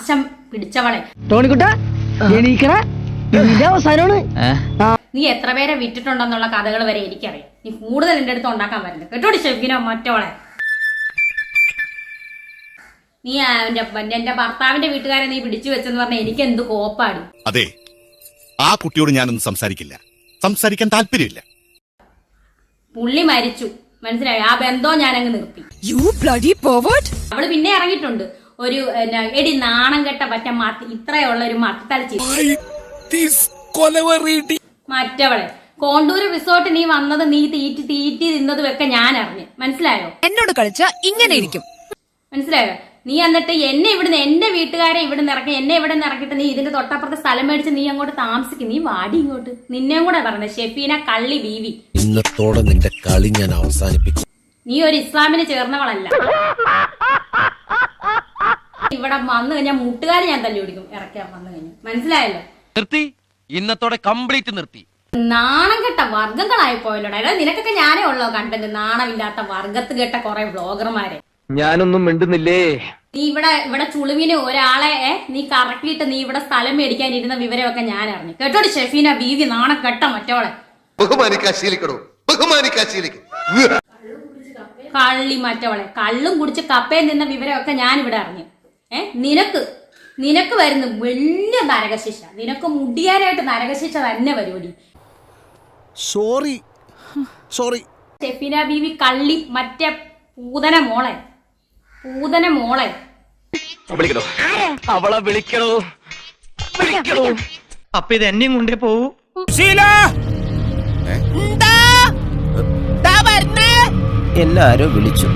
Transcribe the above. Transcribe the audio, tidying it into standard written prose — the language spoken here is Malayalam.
നാശം പിടിച്ചവളെ. നീ എത്ര പേരെ വിറ്റിട്ടുണ്ടെന്നുള്ള കഥകൾ വരെ എനിക്കറിയാം. നീ കൂടുതൽ എന്റെ അടുത്ത് ഉണ്ടാക്കാൻ പറ്റില്ല കേട്ടോടി ഷെഫിനോ മറ്റവളെ. നീ എന്റെ ഭർത്താവിന്റെ വീട്ടുകാരെ നീ പിടിച്ചു വെച്ചെന്ന് പറഞ്ഞാൽ എനിക്ക് എന്ത് കോപ്പാടി. അതെ, ആ കുട്ടിയോട് ഞാനൊന്നും സംസാരിക്കാൻ താല്പര്യമില്ല. പുള്ളി മരിച്ചു, മനസ്സിലായി. ആ ബന്ധവും ഞാനങ്ങ് നിർത്തി. അവള് പിന്നെ ഇറങ്ങിയിട്ടുണ്ട് ഒരു എടി നാണം കെട്ട ഇത്രയുള്ള ഒരു മത്തലച്ചി മറ്റവളെ. കോണ്ടൂര് റിസോർട്ട് നീ വന്നത് നീ തീറ്റി തിന്നതും ഒക്കെ ഞാൻ അറിഞ്ഞു, മനസ്സിലായോ? എന്നോട് കളിച്ച ഇങ്ങനെ ഇരിക്കും, മനസ്സിലായോ? നീ എന്നിട്ട് എന്നെ ഇവിടുന്ന് എന്റെ വീട്ടുകാരെ ഇവിടുന്ന് ഇറക്കി എന്നെ ഇവിടെ നിന്ന് ഇറക്കിയിട്ട് നീ ഇതിന്റെ തൊട്ടപ്പുറത്ത് സ്ഥലം മേടിച്ച് നീ അങ്ങോട്ട് താമസിക്കും. നീ വാടി ഇങ്ങോട്ട്. നിന്നെയും കൂടെ പറഞ്ഞത് ഷെഫീന കള്ളി ബീവി. ഇന്നത്തോടെ നിന്റെ കളി ഞാൻ അവസാനിപ്പിക്കും. നീ ഒരു ഇസ്ലാമിന് ചേർന്നവളല്ല. ഇവിടെ വന്നു കഴിഞ്ഞാൽ മുട്ടുകാർ ഞാൻ തല്ലി പിടിക്കും ഇറക്കാൻ വന്നു കഴിഞ്ഞു, മനസ്സിലായല്ലോ? നിർത്തി, ഇന്നത്തോടെ കംപ്ലീറ്റ് നിർത്തി. നാണം കെട്ട വർഗ്ഗങ്ങളായി പോയല്ലോടാ. അതായത് നിനക്കൊക്കെ ഞാനേ ഉള്ളോ കണ്ടന്റ്? നാണമില്ലാത്ത വർഗത്ത് കെട്ട കുറെ വ്ളോഗർമാരെ. ഞാനൊന്നും മിണ്ടുന്നില്ലേ? നീ ഇവിടെ ചുളുവിന് ഒരാളെ നീ കറക്കിയിട്ട് നീ ഇവിടെ സ്ഥലം മേടിക്കാൻ ഇരുന്ന വിവരമൊക്കെ ഞാൻ അറിഞ്ഞു കേട്ടോടി ഷെഫീന ബീവി നാണം കെട്ട മറ്റോളെ. കള്ളി മറ്റവളെ. കള്ളും കുടിച്ച് കപ്പയിൽ നിന്ന വിവരമൊക്കെ ഞാൻ ഇവിടെ അറിഞ്ഞു. നിനക്ക് വരുന്നു വലിയ നരകശിക്ഷ. നിനക്ക് മുടിയാനായിട്ട് നരകശിക്ഷ തന്നെ വരുമടി. സോറി ഷെഫീന ബീവി കള്ളി മറ്റേ പൂതന മോളെ. അവളെ വിളിക്കണോ? അപ്പൊ ഇത് എന്നെയും കൊണ്ടേ പോവൂ. എല്ലാരും വിളിച്ചു.